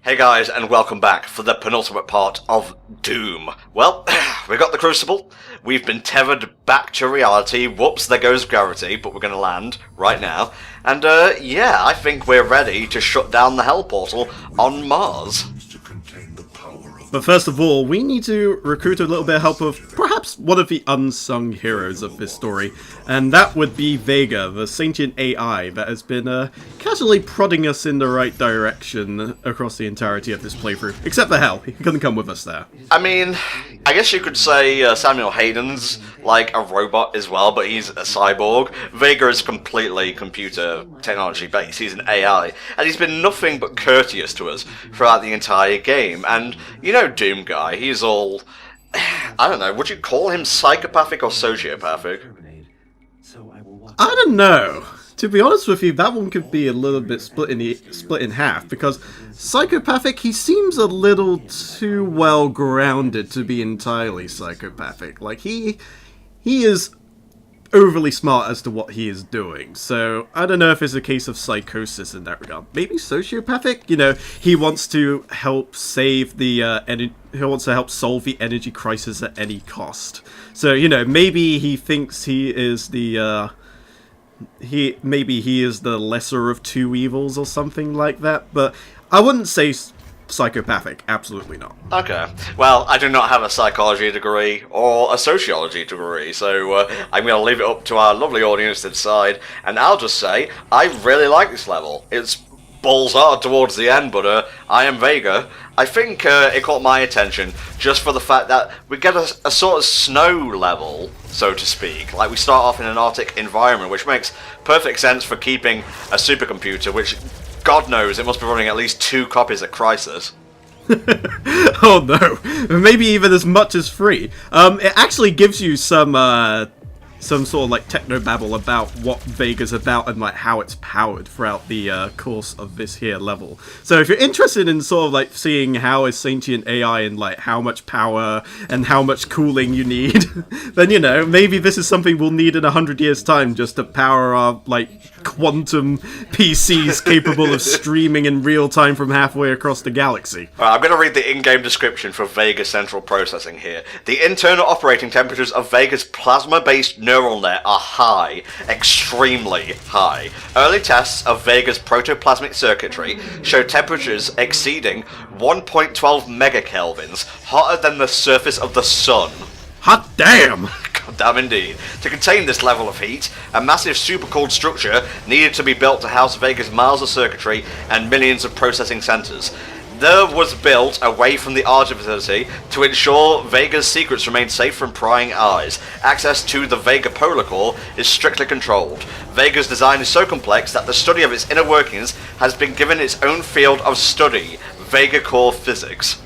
Hey guys, and welcome back for the penultimate part of Doom. Well, we got the Crucible, we've been tethered back to reality, whoops, there goes gravity, but we're gonna land right now. And yeah, I think we're ready to shut down the Hell Portal on Mars. But first of all, we need to recruit a little bit of help of perhaps one of the unsung heroes of this story, and that would be VEGA, the sentient AI that has been casually prodding us in the right direction across the entirety of this playthrough. Except for Hell, he couldn't come with us there. I mean, I guess you could say Samuel Hayden's like a robot as well, but he's a cyborg. VEGA is completely computer technology based, he's an AI, and he's been nothing but courteous to us throughout the entire game, and you know Doom Guy, he's all, I don't know, would you call him psychopathic or sociopathic? I don't know. To be honest with you, that one could be a little bit split in half, because psychopathic, he seems a little too well grounded to be entirely psychopathic. Like, he is overly smart as to what he is doing, so I don't know if it's a case of psychosis in that regard. Maybe sociopathic? You know, he wants to help save the he wants to help solve the energy crisis at any cost. So, you know, maybe he thinks he is the maybe he is the lesser of two evils or something like that, but I wouldn't say psychopathic, absolutely not. Okay, well, I do not have a psychology degree or a sociology degree, so I'm going to leave it up to our lovely audience to decide, and I'll just say, I really like this level. It's balls hard towards the end, but I am VEGA. I think it caught my attention just for the fact that we get a sort of snow level, so to speak. Like, we start off in an Arctic environment, which makes perfect sense for keeping a supercomputer, which, God knows, it must be running at least 2 copies at Crisis. Oh no, maybe even as much as 3. It actually gives you some sort of like technobabble about what VEGA's about and like how it's powered throughout the course of this here level. So if you're interested in sort of like seeing how a sentient AI and like how much power and how much cooling you need, then you know, maybe this is something we'll need in 100 years time just to power our like quantum PCs capable of streaming in real time from halfway across the galaxy. Alright, I'm going to read the in-game description for VEGA Central Processing here. The internal operating temperatures of VEGA's plasma-based neural net are high, extremely high. Early tests of VEGA's protoplasmic circuitry show temperatures exceeding 1.12 megakelvins, hotter than the surface of the sun. Hot damn! Damn indeed. To contain this level of heat, a massive supercooled structure needed to be built to house VEGA's miles of circuitry and millions of processing centers. There was built away from the Archer facility to ensure VEGA's secrets remain safe from prying eyes. Access to the VEGA polar core is strictly controlled. VEGA's design is so complex that the study of its inner workings has been given its own field of study, VEGA core physics.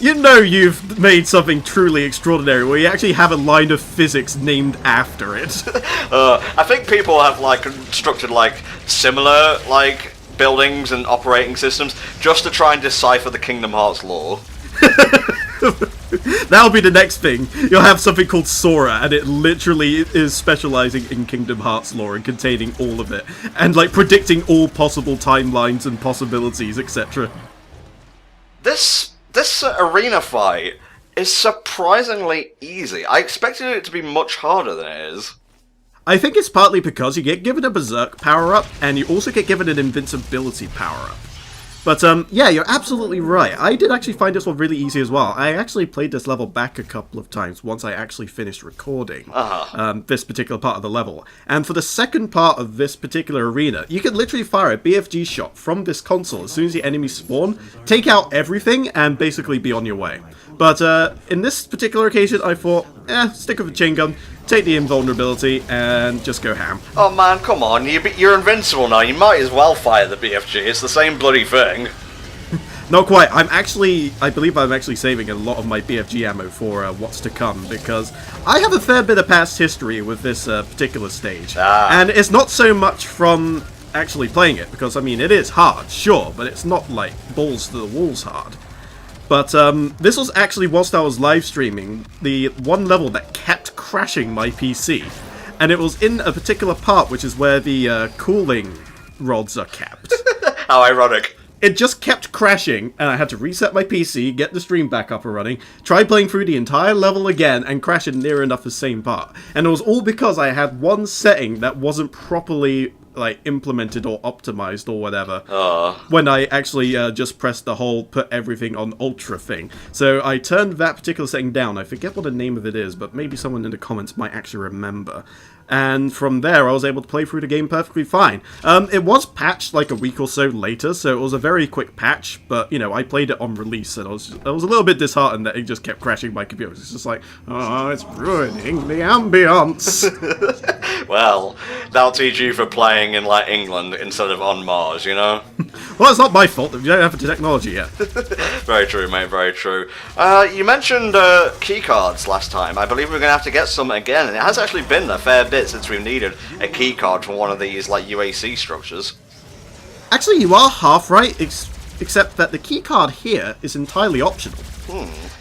You know you've made something truly extraordinary where you actually have a line of physics named after it. I think people have like constructed like similar like buildings and operating systems just to try and decipher the Kingdom Hearts lore. That'll be the next thing. You'll have something called Sora, and it literally is specializing in Kingdom Hearts lore and containing all of it, and like predicting all possible timelines and possibilities, etc. This arena fight is surprisingly easy. I expected it to be much harder than it is. I think it's partly because you get given a Berserk power-up, and you also get given an Invincibility power-up. But, yeah, you're absolutely right. I did actually find this one really easy as well. I actually played this level back a couple of times once I actually finished recording this particular part of the level. And for the second part of this particular arena, you can literally fire a BFG shot from this console as soon as the enemies spawn, take out everything, and basically be on your way. But in this particular occasion, I thought, stick with the chain gun, take the invulnerability, and just go ham. Oh man, come on, you're invincible now, you might as well fire the BFG, it's the same bloody thing. Not quite. I believe I'm actually saving a lot of my BFG ammo for what's to come, because I have a fair bit of past history with this particular stage. And it's not so much from actually playing it, because, I mean, it is hard, sure, but it's not, like, balls to the walls hard. But this was actually whilst I was live streaming, the one level that kept crashing my PC. And it was in a particular part, which is where the cooling rods are kept. How ironic. it just kept crashing, and I had to reset my PC, get the stream back up and running, try playing through the entire level again, and crash it near enough the same part. And it was all because I had one setting that wasn't properly like implemented or optimized or whatever when I actually just pressed the whole put everything on ultra thing. So I turned that particular setting down. I forget what the name of it is, but maybe someone in the comments might actually remember. And from there, I was able to play through the game perfectly fine. It was patched like a week or so later, so it was a very quick patch, but, you know, I played it on release, and I was a little bit disheartened that it just kept crashing my computer. It's just like, oh, it's ruining the ambience. Well, that'll teach you for playing in, like, England instead of on Mars, you know? Well, it's not my fault that we don't have the technology yet. Very true, mate, very true. You mentioned keycards last time. I believe we're going to have to get some again, and it has actually been a fair bit since we've needed a keycard for one of these, like, UAC structures. Actually, you are half right, except that the keycard here is entirely optional.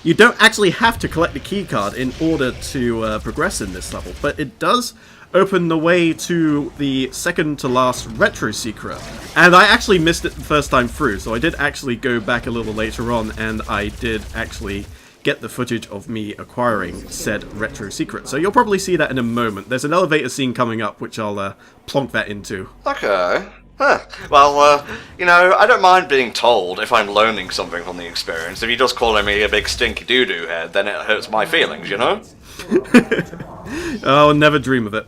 You don't actually have to collect the keycard in order to progress in this level, but it does open the way to the second to last retro secret. And I actually missed it the first time through, so I did actually go back a little later on, and I did actually get the footage of me acquiring said retro secret. So you'll probably see that in a moment. There's an elevator scene coming up, which I'll plonk that into. Okay. Huh. Well, you know, I don't mind being told if I'm learning something from the experience. If you're just calling me a big stinky doo-doo head, then it hurts my feelings, you know? Oh, never dream of it.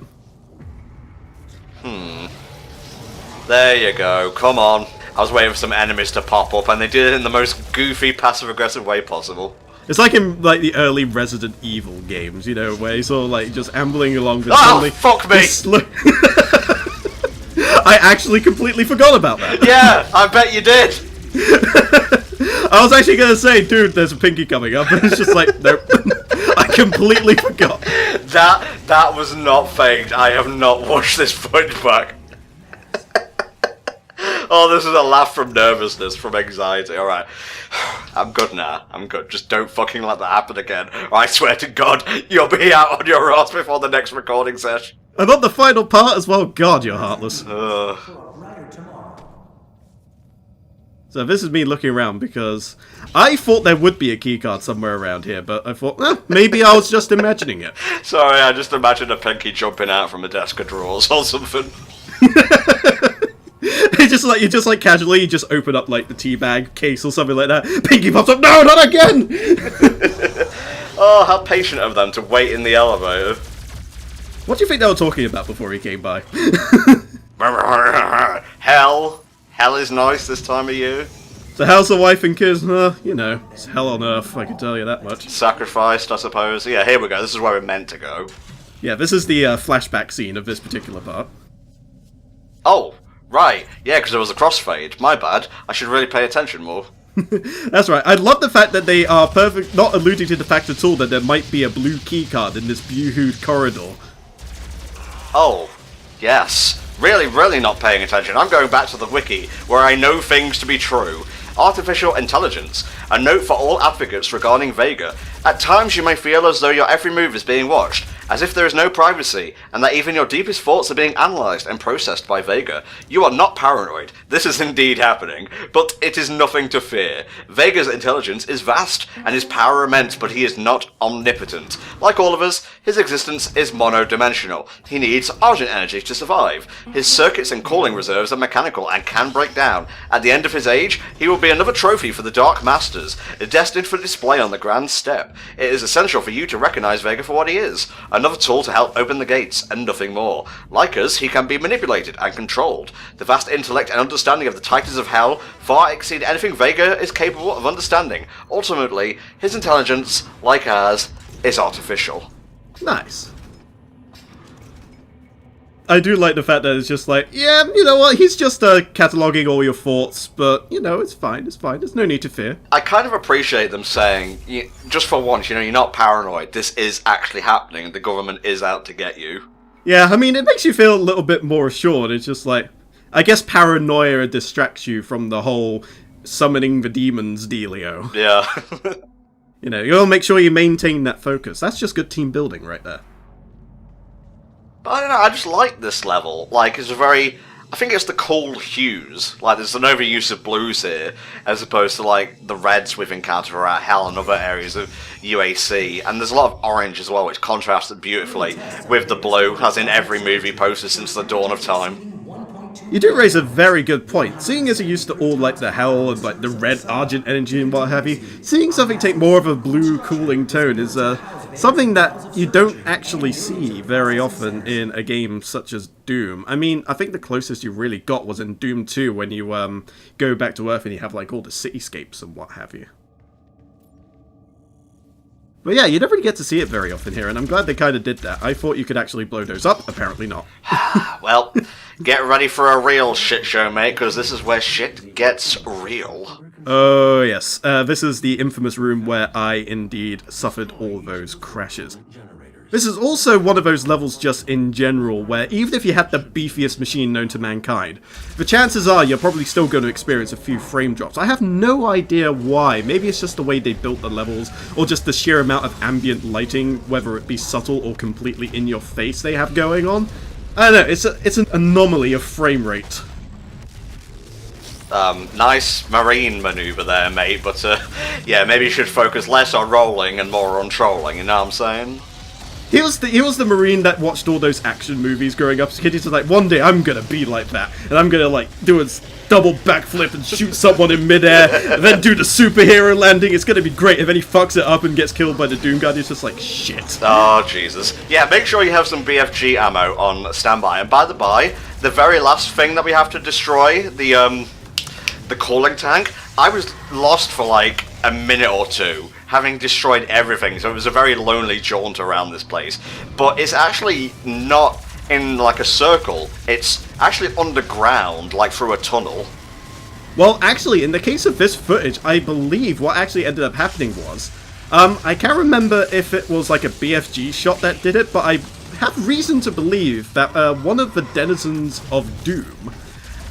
There you go, come on. I was waiting for some enemies to pop up, and they did it in the most goofy, passive-aggressive way possible. It's like in like the early Resident Evil games, you know, where you're sort of like just ambling along this. Oh, fuck me! I actually completely forgot about that. Yeah, I bet you did. I was actually going to say, dude, there's a pinky coming up, and it's just like, nope. I completely forgot. That was not faked. I have not watched this footage back. Oh, this is a laugh from nervousness, from anxiety. Alright. I'm good now. I'm good. Just don't fucking let that happen again. Or I swear to God, you'll be out on your ass before the next recording session. I'm on the final part as well. God, you're heartless. So this is me looking around because I thought there would be a keycard somewhere around here, but I thought, maybe I was just imagining it. Sorry, I just imagined a pinky jumping out from a desk of drawers or something. You just like casually, you just open up like the teabag case or something like that. Pinky pops up. No, not again! Oh, how patient of them to wait in the elevator. What do you think they were talking about before he came by? Hell. Hell is nice this time of year. So how's the wife and kids? You know, it's hell on earth, I can tell you that much. Sacrificed, I suppose. Yeah, here we go. This is where we're meant to go. Yeah, this is the flashback scene of this particular part. Oh, right. Yeah, because there was a crossfade. My bad. I should really pay attention more. That's right. I love the fact that they are not alluding to the fact at all that there might be a blue keycard in this Buhud corridor. Oh, yes. Really not paying attention. I'm going back to the wiki, where I know things to be true. Artificial intelligence. A note for all advocates regarding VEGA. At times you may feel as though your every move is being watched, as if there is no privacy, and that even your deepest thoughts are being analysed and processed by VEGA. You are not paranoid. This is indeed happening, but it is nothing to fear. VEGA's intelligence is vast, and his power immense, but he is not omnipotent. Like all of us, his existence is monodimensional. He needs Argent energy to survive. His circuits and cooling reserves are mechanical and can break down. At the end of his age, he will be another trophy for the Dark Masters, destined for display on the Grand Step. It is essential for you to recognise VEGA for what he is, another tool to help open the gates, and nothing more. Like us, he can be manipulated and controlled. The vast intellect and understanding of the Titans of Hell far exceed anything VEGA is capable of understanding. Ultimately, his intelligence, like ours, is artificial. Nice. I do like the fact that it's just like, yeah, you know what, he's just cataloguing all your thoughts, but, you know, it's fine, there's no need to fear. I kind of appreciate them saying, just for once, you know, you're not paranoid, this is actually happening, the government is out to get you. Yeah, I mean, it makes you feel a little bit more assured. It's just like, I guess paranoia distracts you from the whole summoning the demons dealio. Yeah. You know, you gotta make sure you maintain that focus. That's just good team building right there. But I don't know, I just like this level. Like, it's a very I think it's the cool hues. Like, there's an overuse of blues here, as opposed to, like, the reds we've encountered around Hell and other areas of UAC. And there's a lot of orange as well, which contrasted beautifully with the blue, as in every movie poster since the dawn of time. You do raise a very good point. Seeing as you're used to all, like, the Hell and, like, the red Argent energy and what have you, seeing something take more of a blue cooling tone is, something that you don't actually see very often in a game such as Doom. I mean, I think the closest you really got was in Doom 2 when you go back to Earth and you have like all the cityscapes and what have you. But yeah, you never really get to see it very often here, and I'm glad they kind of did that. I thought you could actually blow those up, apparently not. Well, get ready for a real shit show, mate, because this is where shit gets real. Oh yes, this is the infamous room where I indeed suffered all those crashes. This is also one of those levels just in general where even if you had the beefiest machine known to mankind, the chances are you're probably still going to experience a few frame drops. I have no idea why. Maybe it's just the way they built the levels, or just the sheer amount of ambient lighting, whether it be subtle or completely in your face they have going on. I don't know, it's an anomaly of frame rate. Nice marine maneuver there, mate, but yeah, maybe you should focus less on rolling and more on trolling, you know what I'm saying? He was the Marine that watched all those action movies growing up as a kid. He's like, one day I'm gonna be like that, and I'm gonna like do a double backflip and shoot someone in midair, and then do the superhero landing. It's gonna be great. And then he fucks it up and gets killed by the Doom Guard. He's just like, shit. Oh, Jesus. Yeah, make sure you have some BFG ammo on standby. And by the by, the very last thing that we have to destroy, the cooling tank, I was lost for like a minute or two, having destroyed everything, so it was a very lonely jaunt around this place. But it's actually not in like a circle, it's actually underground, like through a tunnel. Well, actually, in the case of this footage, I believe what actually ended up happening was, I can't remember if it was like a BFG shot that did it, but I have reason to believe that one of the denizens of Doom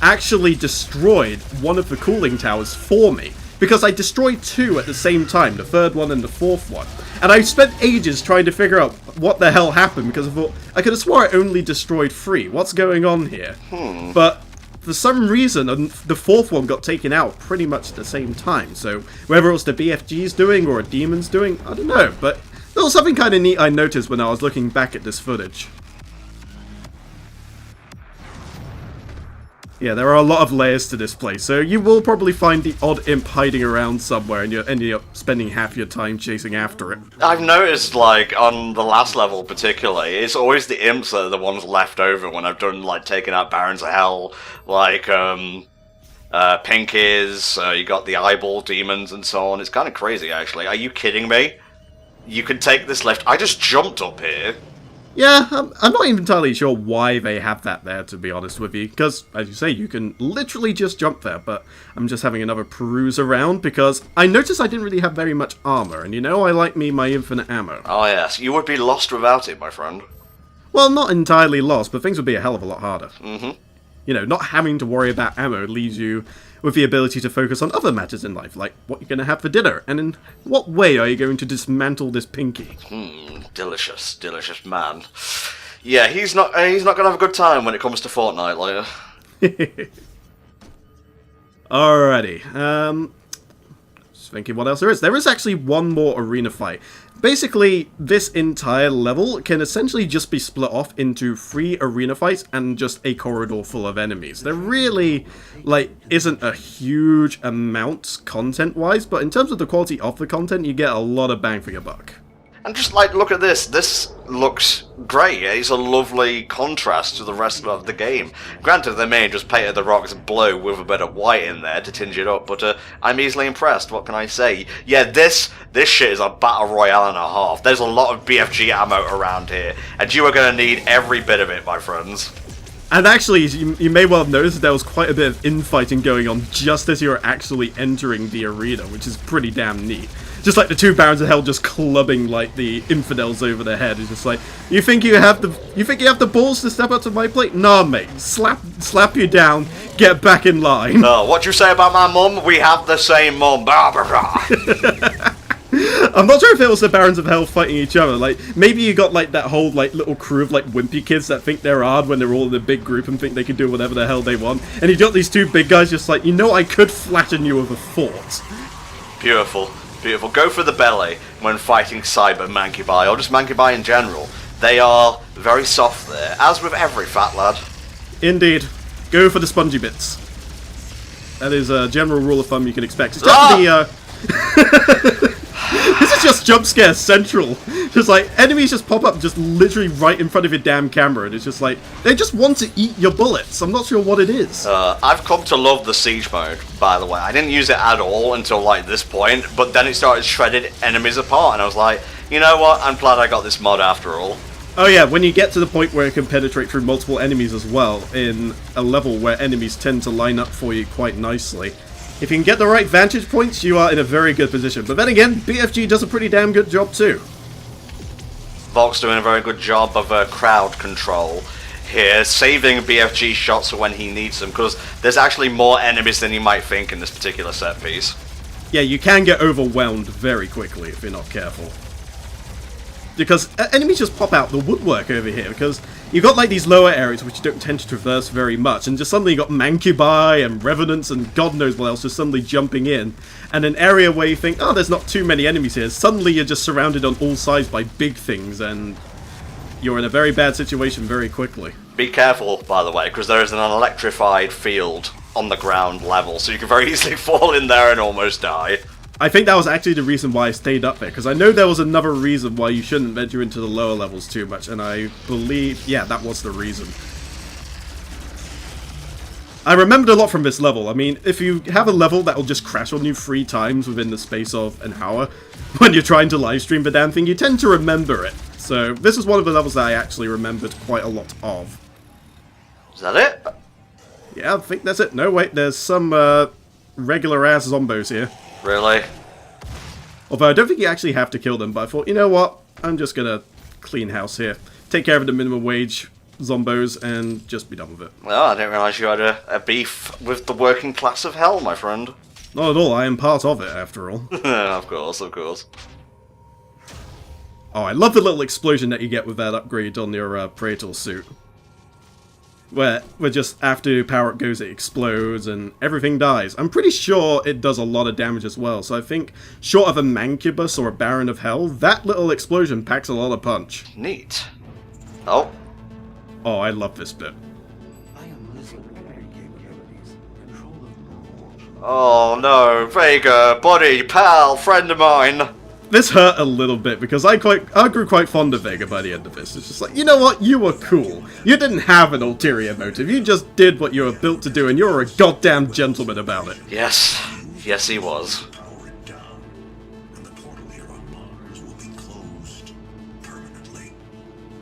actually destroyed one of the cooling towers for me. Because I destroyed two at the same time, the third one and the fourth one. And I spent ages trying to figure out what the hell happened, because I thought, I could have swore I only destroyed three. What's going on here? But for some reason, the fourth one got taken out pretty much at the same time. So whether it was the BFG's doing or a demon's doing, I don't know. But there was something kind of neat I noticed when I was looking back at this footage. Yeah, there are a lot of layers to this place, so you will probably find the odd imp hiding around somewhere and you're ending up spending half your time chasing after it. I've noticed, like, on the last level particularly, it's always the imps that are the ones left over when I've done, like, taking out Barons of Hell, like, Pinkies, you got the Eyeball Demons and so on. It's kind of crazy, actually. Are you kidding me? You can take this lift. I just jumped up here. Yeah, I'm not even entirely sure why they have that there, to be honest with you, because, as you say, you can literally just jump there, but I'm just having another peruse around, because I noticed I didn't really have very much armor, and you know I like me my infinite ammo. Oh yes, you would be lost without it, my friend. Well, not entirely lost, but things would be a hell of a lot harder. Mm-hmm. You know, not having to worry about ammo leaves you with the ability to focus on other matters in life, like what you're going to have for dinner, and in what way are you going to dismantle this Pinky? Delicious, delicious man. Yeah, he's not going to have a good time when it comes to Fortnite later. Alrighty, just thinking what else there is. There is actually one more arena fight. Basically, this entire level can essentially just be split off into 3 arena fights and just a corridor full of enemies. There really, like, isn't a huge amount content-wise, but in terms of the quality of the content, you get a lot of bang for your buck. And just, like, look at this. This looks great. It's a lovely contrast to the rest of the game. Granted, they may have just painted the rocks blue with a bit of white in there to tinge it up, but I'm easily impressed. What can I say? Yeah, this shit is a battle royale and a half. There's a lot of BFG ammo around here, and you are going to need every bit of it, my friends. And actually, you may well have noticed there was quite a bit of infighting going on just as you were actually entering the arena, which is pretty damn neat. Just like the 2 Barons of Hell just clubbing like the infidels over their head. It's just like, you think you have the balls to step up to my plate? Nah, mate. Slap you down. Get back in line. What you say about my mum? We have the same mum. Blah, blah, blah. I'm not sure if it was the Barons of Hell fighting each other. Like, maybe you got, like, that whole, like, little crew of, like, wimpy kids that think they're hard when they're all in a big group and think they can do whatever the hell they want. And you got these two big guys just like, you know, I could flatten you with a fort. Beautiful. Beautiful. Go for the belly when fighting Cyber Mancubi, or just Mancubi in general. They are very soft there, as with every fat lad. Indeed. Go for the spongy bits. That is a general rule of thumb you can expect. It's just this is just jump scare central. Just like, enemies just pop up just literally right in front of your damn camera, and it's just like, they just want to eat your bullets. I'm not sure what it is. I've come to love the siege mode, by the way. I didn't use it at all until like this point, but then it started shredding enemies apart, and I was like, you know what, I'm glad I got this mod after all. Oh yeah, when you get to the point where it can penetrate through multiple enemies as well, in a level where enemies tend to line up for you quite nicely. If you can get the right vantage points, you are in a very good position. But then again, BFG does a pretty damn good job too. Volk's doing a very good job of crowd control here, saving BFG shots for when he needs them, because there's actually more enemies than you might think in this particular set piece. Yeah, you can get overwhelmed very quickly if you're not careful. Because enemies just pop out the woodwork over here, because you've got like these lower areas which you don't tend to traverse very much, and just suddenly you got Mancubi and Revenants and God knows what else just suddenly jumping in, and an area where you think, oh, there's not too many enemies here, suddenly you're just surrounded on all sides by big things, and you're in a very bad situation very quickly. Be careful, by the way, because there is an electrified field on the ground level, so you can very easily fall in there and almost die. I think that was actually the reason why I stayed up there, because I know there was another reason why you shouldn't venture into the lower levels too much, and I believe, yeah, that was the reason. I remembered a lot from this level. I mean, if you have a level that will just crash on you 3 times within the space of an hour, when you're trying to livestream the damn thing, you tend to remember it. So, this is one of the levels that I actually remembered quite a lot of. Is that it? Yeah, I think that's it. No, wait, there's some regular-ass zombos here. Really? Although I don't think you actually have to kill them, but I thought, you know what? I'm just gonna clean house here. Take care of the minimum wage zombos and just be done with it. Well, I didn't realise you had a beef with the working class of hell, my friend. Not at all, I am part of it, after all. Of course, of course. Oh, I love the little explosion that you get with that upgrade on your Praetor suit. Where just after power up goes, it explodes and everything dies. I'm pretty sure it does a lot of damage as well, so I think, short of a Mancubus or a Baron of Hell, that little explosion packs a lot of punch. Neat. Oh. Oh, I love this bit. Oh no, Vega, buddy, pal, friend of mine. This hurt a little bit, because I grew quite fond of Vega by the end of this. It's just like, you know what, you were cool. You didn't have an ulterior motive, you just did what you were built to do, and you're a goddamn gentleman about it. Yes, yes he was.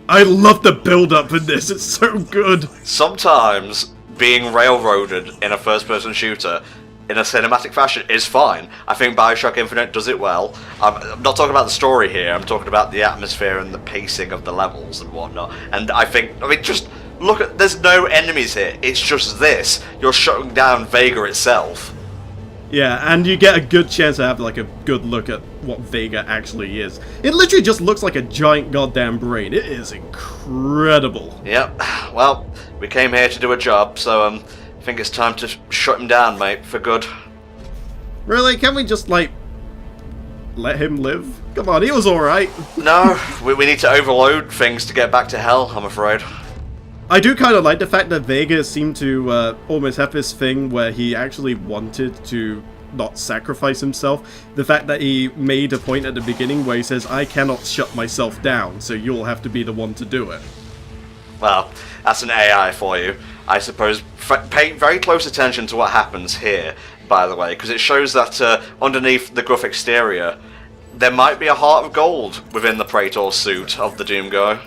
I love the build-up in this, it's so good. Sometimes being railroaded in a first-person shooter in a cinematic fashion is fine. I think Bioshock Infinite does it well. I'm not talking about the story here, I'm talking about the atmosphere and the pacing of the levels and whatnot. And I mean, just look at, there's no enemies here, it's just this. You're shutting down Vega itself. Yeah, and you get a good chance to have like a good look at what Vega actually is. It literally just looks like a giant goddamn brain. It is incredible. Yep, well, we came here to do a job, so I think it's time to shut him down, mate, for good. Really? Can't we just, like, let him live? Come on, he was alright. No, we need to overload things to get back to hell, I'm afraid. I do kind of like the fact that Vega seemed to almost have this thing where he actually wanted to not sacrifice himself. The fact that he made a point at the beginning where he says, I cannot shut myself down, so you'll have to be the one to do it. Well, that's an AI for you. I suppose pay very close attention to what happens here, by the way, because it shows that underneath the gruff exterior, there might be a heart of gold within the Praetor suit of the Doom guy.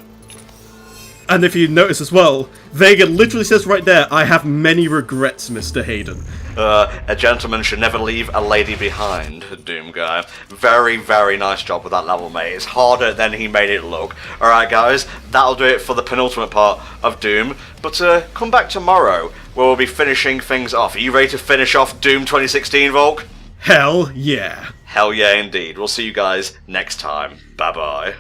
And if you notice as well, Vega literally says right there, I have many regrets, Mr. Hayden. A gentleman should never leave a lady behind, Doom guy. Very, very nice job with that level, mate. It's harder than he made it look. Alright guys, that'll do it for the penultimate part of Doom. But come back tomorrow, where we'll be finishing things off. Are you ready to finish off Doom 2016, Volk? Hell yeah. Hell yeah, indeed. We'll see you guys next time. Bye bye.